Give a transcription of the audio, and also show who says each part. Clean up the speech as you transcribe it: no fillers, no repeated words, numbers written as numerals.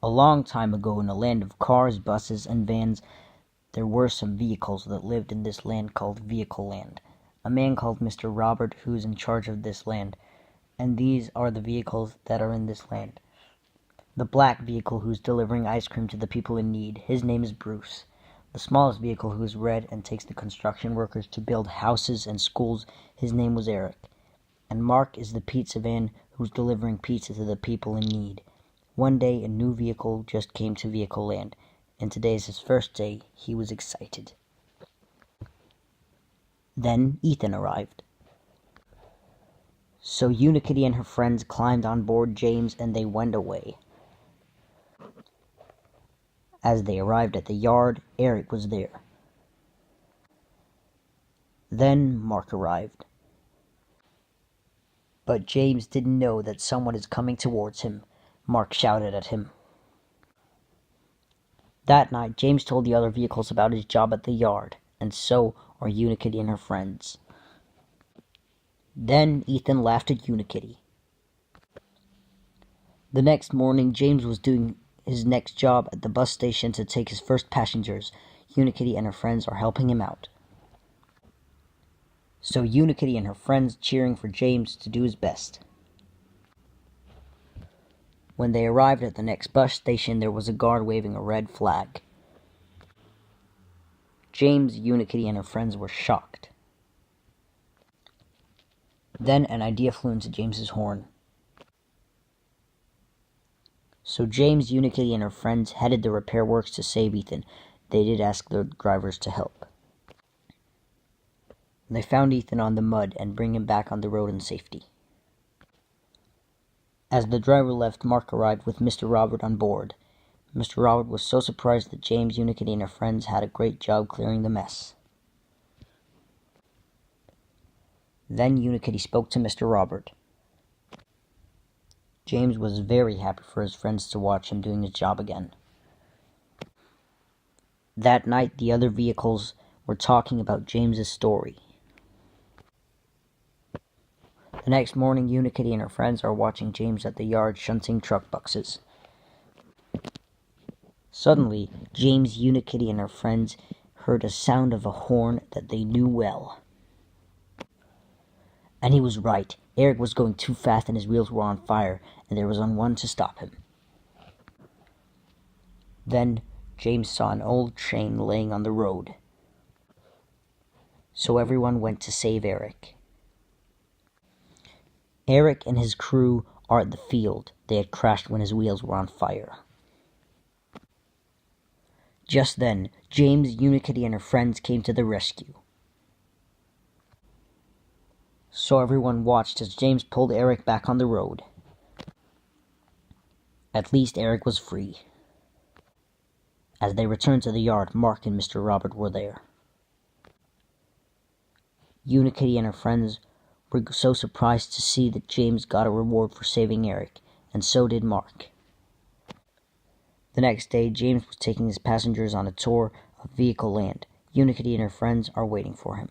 Speaker 1: A long time ago, in a land of cars, buses, and vans, there were some vehicles that lived in this land called Vehicle Land. A man called Mr. Robert who is in charge of this land, and these are the vehicles that are in this land. The black vehicle who's delivering ice cream to the people in need, his name is Bruce. The smallest vehicle who is red and takes the construction workers to build houses and schools, his name was Eric. And Mark is the pizza van who's delivering pizza to the people in need. One day, a new vehicle just came to Vehicle Land, and today is his first day. He was excited. Then Ethan arrived. So Unikitty and her friends climbed on board James and they went away. As they arrived at the yard, Eric was there. Then Mark arrived. But James didn't know that someone is coming towards him. Mark shouted at him. That night, James told the other vehicles about his job at the yard, and so are Unikitty and her friends. Then Ethan laughed at Unikitty. The next morning, James was doing his next job at the bus station to take his first passengers. Unikitty and her friends are helping him out. So Unikitty and her friends cheering for James to do his best. When they arrived at the next bus station, there was a guard waving a red flag. James, Unikitty, and her friends were shocked. Then an idea flew into James's horn. So James, Unikitty, and her friends headed the repair works to save Ethan. They did ask the drivers to help. They found Ethan on the mud and bring him back on the road in safety. As the driver left, Mark arrived with Mr. Robert on board. Mr. Robert was so surprised that James, Unikitty, and her friends had a great job clearing the mess. Then Unikitty spoke to Mr. Robert. James was very happy for his friends to watch him doing his job again. That night, the other vehicles were talking about James's story. The next morning, Unikitty and her friends are watching James at the yard shunting truck boxes. Suddenly, James, Unikitty, and her friends heard a sound of a horn that they knew well. And he was right. Eric was going too fast and his wheels were on fire, and there was no one to stop him. Then James saw an old train laying on the road. So everyone went to save Eric. Eric and his crew are at the field. They had crashed when his wheels were on fire. Just then, James, Unikitty, and her friends came to the rescue. So everyone watched as James pulled Eric back on the road. At least Eric was free. As they returned to the yard, Mark and Mr. Robert were there. Unikitty and her friends were so surprised to see that James got a reward for saving Eric, and so did Mark. The next day, James was taking his passengers on a tour of Vehicle Land. Unikitty and her friends are waiting for him.